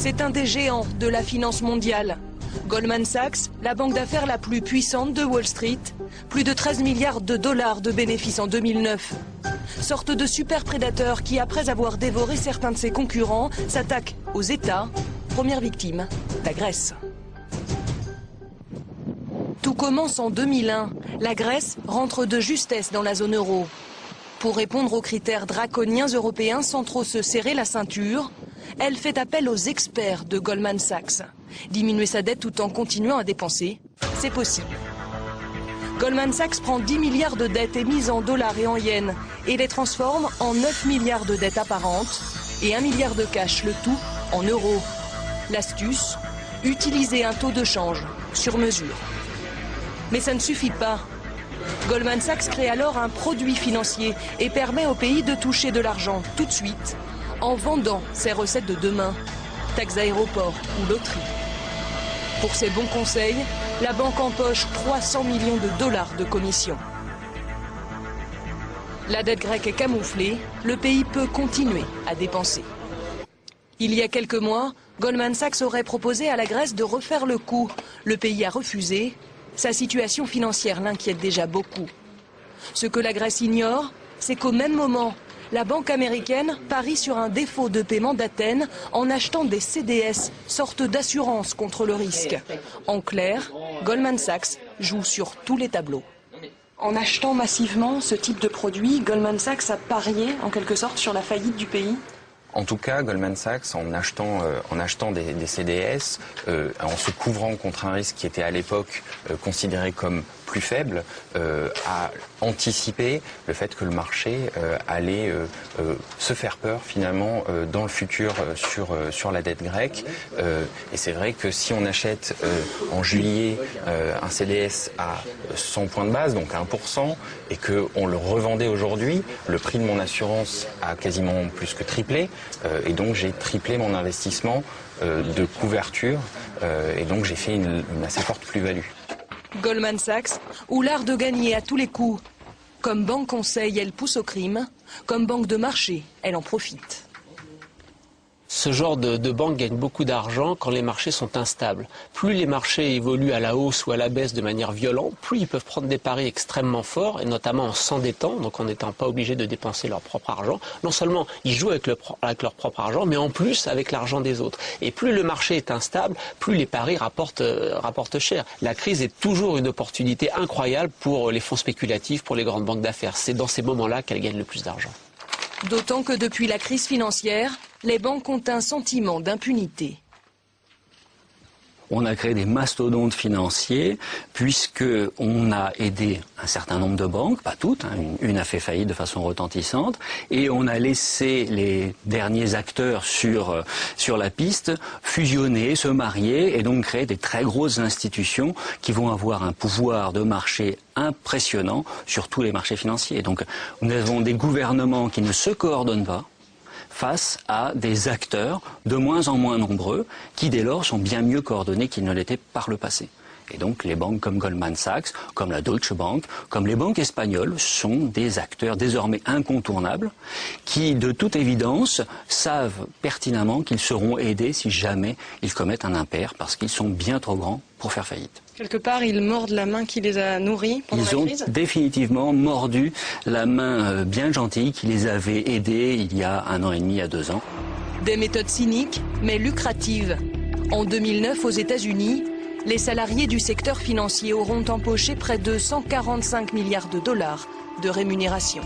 C'est un des géants de la finance mondiale. Goldman Sachs, la banque d'affaires la plus puissante de Wall Street, plus de 13 milliards de dollars de bénéfices en 2009. Sorte de super prédateur qui, après avoir dévoré certains de ses concurrents, s'attaque aux États. Première victime, la Grèce. Tout commence en 2001. La Grèce rentre de justesse dans la zone euro. Pour répondre aux critères draconiens européens sans trop se serrer la ceinture, elle fait appel aux experts de Goldman Sachs. Diminuer sa dette tout en continuant à dépenser, c'est possible. Goldman Sachs prend 10 milliards de dettes émises en dollars et en yens et les transforme en 9 milliards de dettes apparentes et 1 milliard de cash, le tout en euros. L'astuce, utiliser un taux de change sur mesure. Mais ça ne suffit pas. Goldman Sachs crée alors un produit financier et permet au pays de toucher de l'argent tout de suite en vendant ses recettes de demain, taxes aéroports ou loterie. Pour ses bons conseils, la banque empoche 300 millions de dollars de commissions. La dette grecque est camouflée, le pays peut continuer à dépenser. Il y a quelques mois, Goldman Sachs aurait proposé à la Grèce de refaire le coup. Le pays a refusé. Sa situation financière l'inquiète déjà beaucoup. Ce que la Grèce ignore, c'est qu'au même moment, la banque américaine parie sur un défaut de paiement d'Athènes en achetant des CDS, sorte d'assurance contre le risque. En clair, Goldman Sachs joue sur tous les tableaux. En achetant massivement ce type de produit, Goldman Sachs a parié en quelque sorte sur la faillite du pays. En tout cas, Goldman Sachs, en achetant des CDS, en se couvrant contre un risque qui était à l'époque considéré comme plus faible, a anticipé le fait que le marché allait se faire peur finalement dans le futur sur la dette grecque. Et c'est vrai que si on achète en juillet un CDS à 100 points de base, donc à 1%, et qu'on le revendait aujourd'hui, le prix de mon assurance a quasiment plus que triplé. Et donc j'ai triplé mon investissement de couverture et donc j'ai fait une assez forte plus-value. Goldman Sachs, ou l'art de gagner à tous les coups. Comme banque conseil, elle pousse au crime. Comme banque de marché, elle en profite. Ce genre de banque gagne beaucoup d'argent quand les marchés sont instables. Plus les marchés évoluent à la hausse ou à la baisse de manière violente, plus ils peuvent prendre des paris extrêmement forts, et notamment en s'endettant, donc en n'étant pas obligés de dépenser leur propre argent. Non seulement ils jouent avec leur propre argent, mais en plus avec l'argent des autres. Et plus le marché est instable, plus les paris rapportent cher. La crise est toujours une opportunité incroyable pour les fonds spéculatifs, pour les grandes banques d'affaires. C'est dans ces moments-là qu'elles gagnent le plus d'argent. D'autant que depuis la crise financière, les banques ont un sentiment d'impunité. On a créé des mastodontes financiers puisqu'on a aidé un certain nombre de banques, pas toutes, hein, une a fait faillite de façon retentissante, et on a laissé les derniers acteurs sur la piste fusionner, se marier et donc créer des très grosses institutions qui vont avoir un pouvoir de marché impressionnant sur tous les marchés financiers. Donc nous avons des gouvernements qui ne se coordonnent pas face à des acteurs de moins en moins nombreux qui dès lors sont bien mieux coordonnés qu'ils ne l'étaient par le passé. Et donc les banques comme Goldman Sachs, comme la Deutsche Bank, comme les banques espagnoles sont des acteurs désormais incontournables qui de toute évidence savent pertinemment qu'ils seront aidés si jamais ils commettent un impair parce qu'ils sont bien trop grands pour faire faillite. Quelque part, ils mordent la main qui les a nourris pendant la crise. Ils ont définitivement mordu la main bien gentille qui les avait aidés il y a 1 an et demi, à 2 ans. Des méthodes cyniques, mais lucratives. En 2009, aux États-Unis, les salariés du secteur financier auront empoché près de 145 milliards de dollars de rémunération.